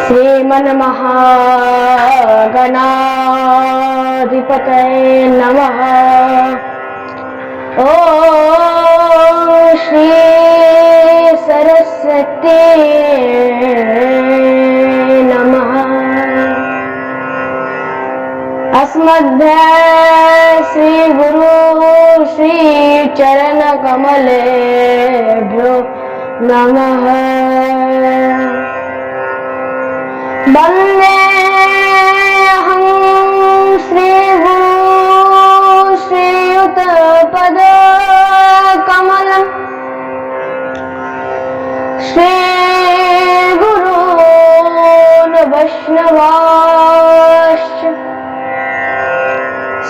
श्रीमन्महागणाधिपतये नमः। ॐ श्री सरस्वती नमः। अस्मद्भ्यः श्री गुरु श्री चरण कमलेभ्यो नमः। वन्देऽहं श्री गुरु श्रीयुतपद कमलं श्री गुरून् वैष्णवांश्च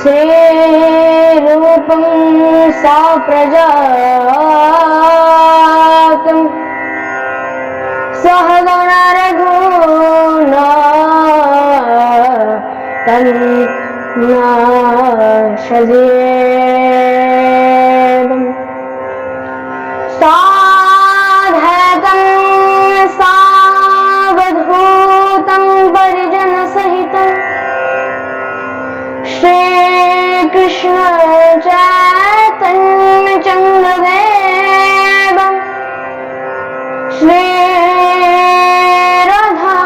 श्रीरूपं साप्रजातं सहगण रघुनाथं साधकं सावधूतं परिजनसहितं श्रीकृष्ण चैतन्य चन्द्रदेवं श्री राधा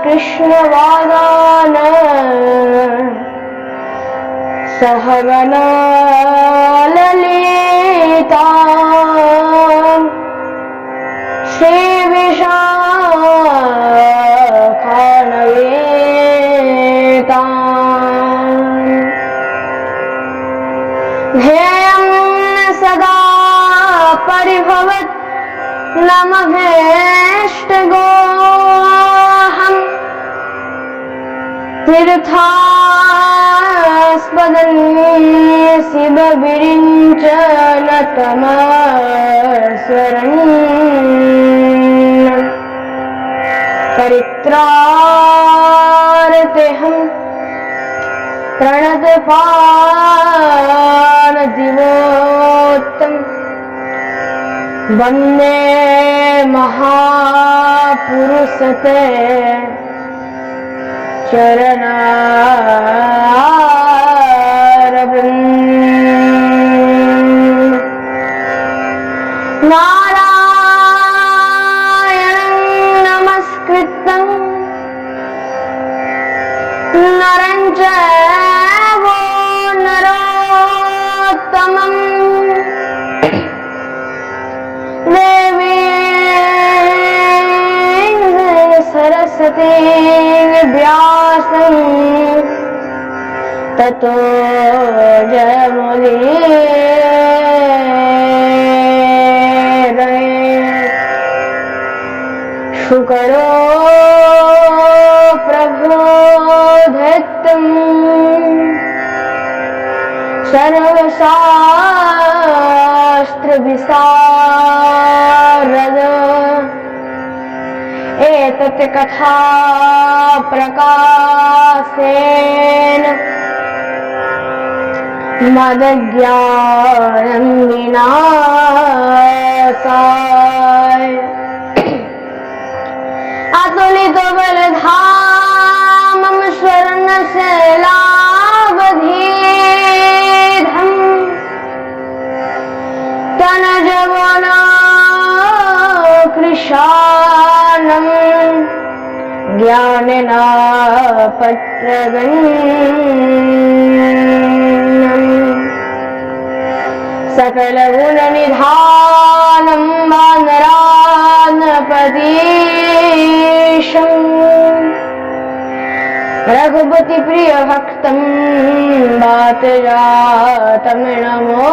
कृष्ण वादान सहगना ललिता श्री विशाखान्विता ध्येयं सदा परिभवत् नमभीष्टगोऽहं तीर्थास्पदं शिवविरिञ्चनतमस्वरन् परित्राणतेऽहं प्रणतपाणदिवोत्तमम् वन्दे महापुरुषते चरणारविन्दम् नारायणं नमस्कृतं नरं चैव नरोत्तमम् सरस्वती व्यासं ततो जयमुदीरये। शुकरो प्रबोधयितुं सर्वशास्त्रविशारद एतत् कथा प्रकाशेन मदज्ञानं विनाशाय अतुलितबलधामं स्वर्णशैलावधीधं तनजवना कृशानं ज्ञाननापत्रगण्यं सकलगुणनिधानं वानरानपदीशं रघुपतिप्रियभक्तं वातजातं नमो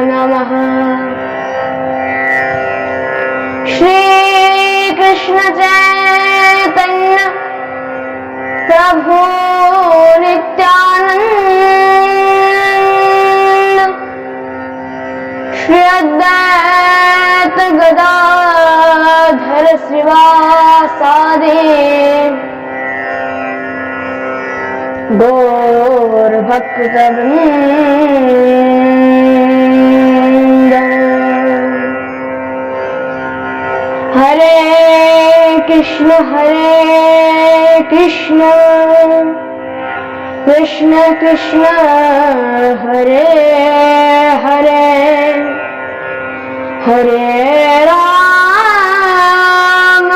नमः। श्रीकृष्ण चैतन्य प्रभु नित्यानंद श्री अद्वैत गदाधर श्रीवासादि गौर भक्तवृंद। हरे कृष्ण कृष्ण कृष्ण हरे हरे हरे राम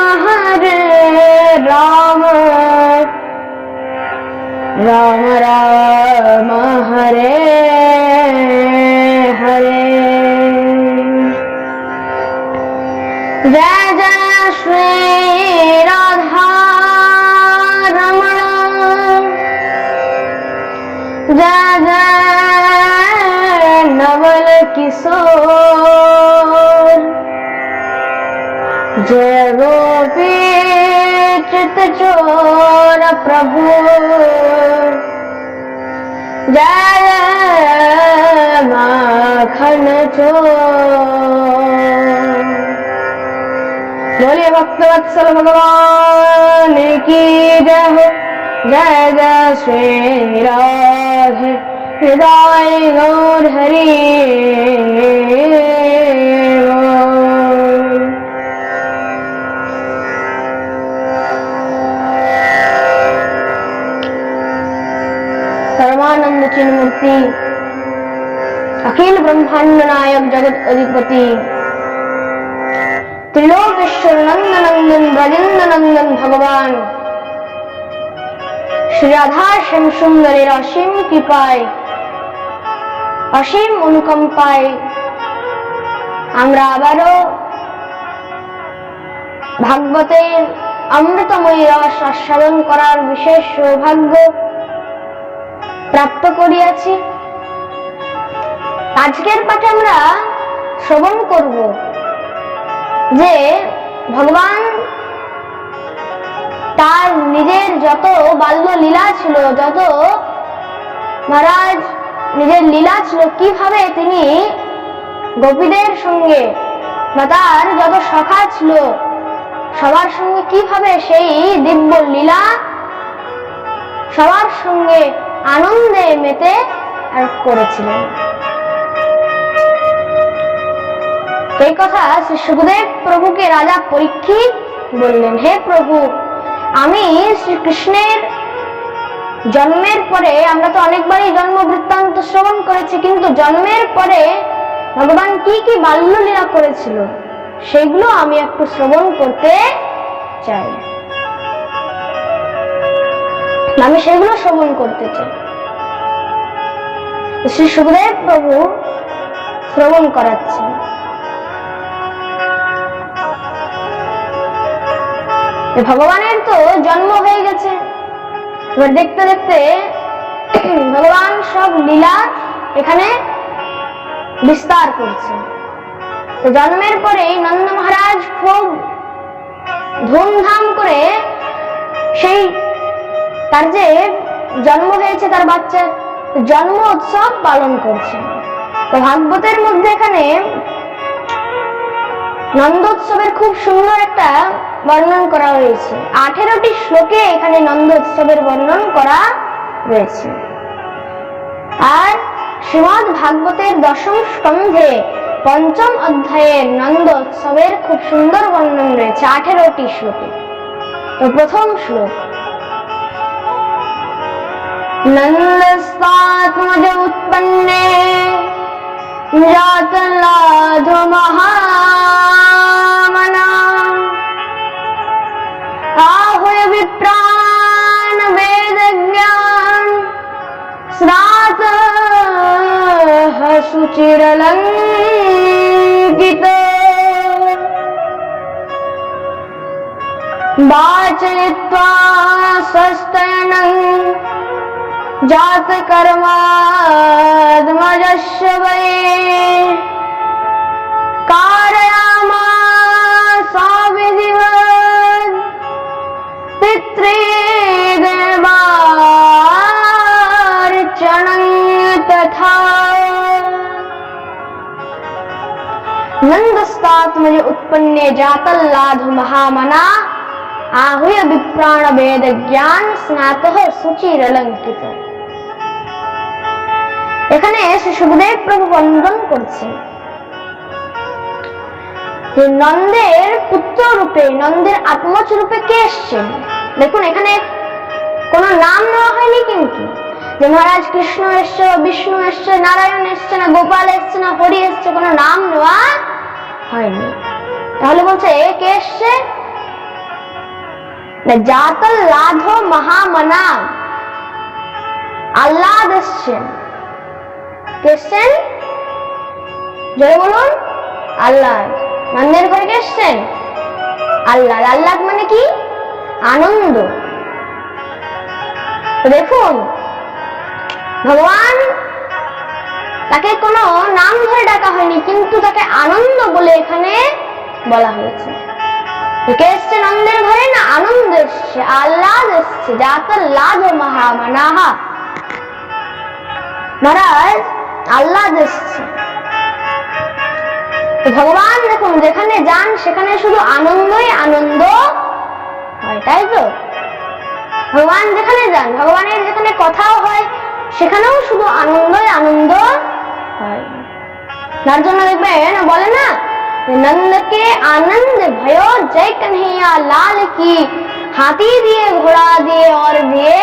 राम राम हरे हरे। जय जय श्री राधा रमण, जय जय नवल किशोर, जय गोपी चित चोर प्रभु, जय माखन चोर। बोलिए भक्तवत्सल भगवान की जय हो। जय जय श्री राधे हृदय गौर हरि। परमानंद चिन्मूर्ति, अखिल ब्रह्मांड नायक, जगत अधिपति, त्रिलोकेश्वर नंदन नंदन ब्रजेंद्र नंदन भगवान श्री राधा श्याम सुंदरेर असीम कृपाय, असीम अनुकंपाय আমরা আবারও ভাগবতের অমৃতময় রস আস্বাদন করার বিশেষ সৌভাগ্য প্রাপ্ত করিয়াছি। আজকের পাঠে আমরা শ্রবণ করব যে ভগবান তার নিজের যত বাল্য লীলা ছিল, যত মহারাজ নিজের লীলা ছিল, কিভাবে তিনি গোপীদের সঙ্গে বা তার যত সখা ছিল সবার সঙ্গে কিভাবে সেই দিব্য লীলা সবার সঙ্গে আনন্দে মেতে করেছিলেন। এই কথা শ্রী সুখদেব প্রভুকে রাজা পরীক্ষিত বললেন, হে প্রভু, আমি শ্রীকৃষ্ণের জন্মের পরে, আমরা তো অনেকবারই জন্ম বৃত্তান্ত শ্রবণ করেছি, কিন্তু জন্মের পরে ভগবান কি কি বাল্যলীলা করেছিল সেগুলো আমি একটু শ্রবণ করতে চাই, আমি সেগুলো শ্রবণ করতে চাই। শ্রী সুখদেব প্রভু শ্রবণ করাচ্ছেন। ভগবানের তো জন্ম হয়ে গেছে, এবার দেখতে দেখতে ভগবান সব লীলা এখানে বিস্তার করছে। তো জন্মের পরেই নন্দ মহারাজ খুব ধুমধাম করে সেই তার যে জন্ম হয়েছে তার বাচ্চার জন্ম উৎসব পালন করছেন। তো ভাগবতের মধ্যে এখানে নন্দোৎসবের খুব সুন্দর একটা বর্ণন করা হয়েছে। 18টি শ্লোকে এখানে নন্দোৎসবের বর্ণন করা রয়েছে। আর শ্রীমদ্ ভাগবতের 10ম স্কন্ধে 5ম অধ্যায়ের নন্দোৎসবের খুব সুন্দর বর্ণন রয়েছে 18টি শ্লোকে। তো প্রথম শ্লোক, নন্দস্তাত্মজ উৎপন্নে জাতলাধো মহামনা আহুয় বিপ্রাণ বেদজ্ঞান স্নাতঃ শুচিরলঙ্কিত वाचयित्वा स्वस्तयनं जातकर्माद्मजस्य वै कारयामास विधिवत् पितृदेवार्चनं तथा। नंदस्तात्मज उत्पन्ने जातल्लाध महामना आहुय विप्राण वेद ज्ञान स्नातः शुचिरलंकित। এখানে শ্রী সুখদেব প্রভু বর্ণন করছেন যে নন্দের পুত্র রূপে রূপে, নন্দের আত্মজ রূপে কে এসছেন? দেখুন এখানে কোনো নাম নেওয়া হয়নি, কিন্তু যে মহারাজ কৃষ্ণ এসছে, বিষ্ণু এসছে, নারায়ণ এসছে, না গোপাল এসছে, না হরি এসছে, কোনো নাম নেওয়া হয়নি। তাহলে বলছে কে এসছে? জাতাল্লাধ মহামনা, আল্লাহ এসছেন। কে এসছেন? জয় বলুন। আল্লাহ। নন্দের ঘরে কে এসছেন? আল্লাহ। আল্লাহ মানে কি? আনন্দ। দেখুন ভগবান তাকে কোনো নাম ধরে ডাকা হয়নি, কিন্তু তাকে আনন্দ বলে এখানে বলা হয়েছে। কে এসছে নন্দের ঘরে? না আনন্দ এসছে, আল্লাহ এসছে। জাতাল্লাধ মহামনাহা, মহারাজ আল্লাহ এসছে। ভগবান দেখুন যেখানে যান সেখানে শুধু আনন্দই আনন্দ হয়, তাই তো? ভগবান যেখানে যান, ভগবানের যেখানে কথাও হয় সেখানেও শুধু আনন্দই আনন্দ হয়। তার জন্য দেখবেন বলে না, নন্দকে আনন্দ भयो जय कन्हैया लाल की, हाथी दिए घोड़ा दिए और दिए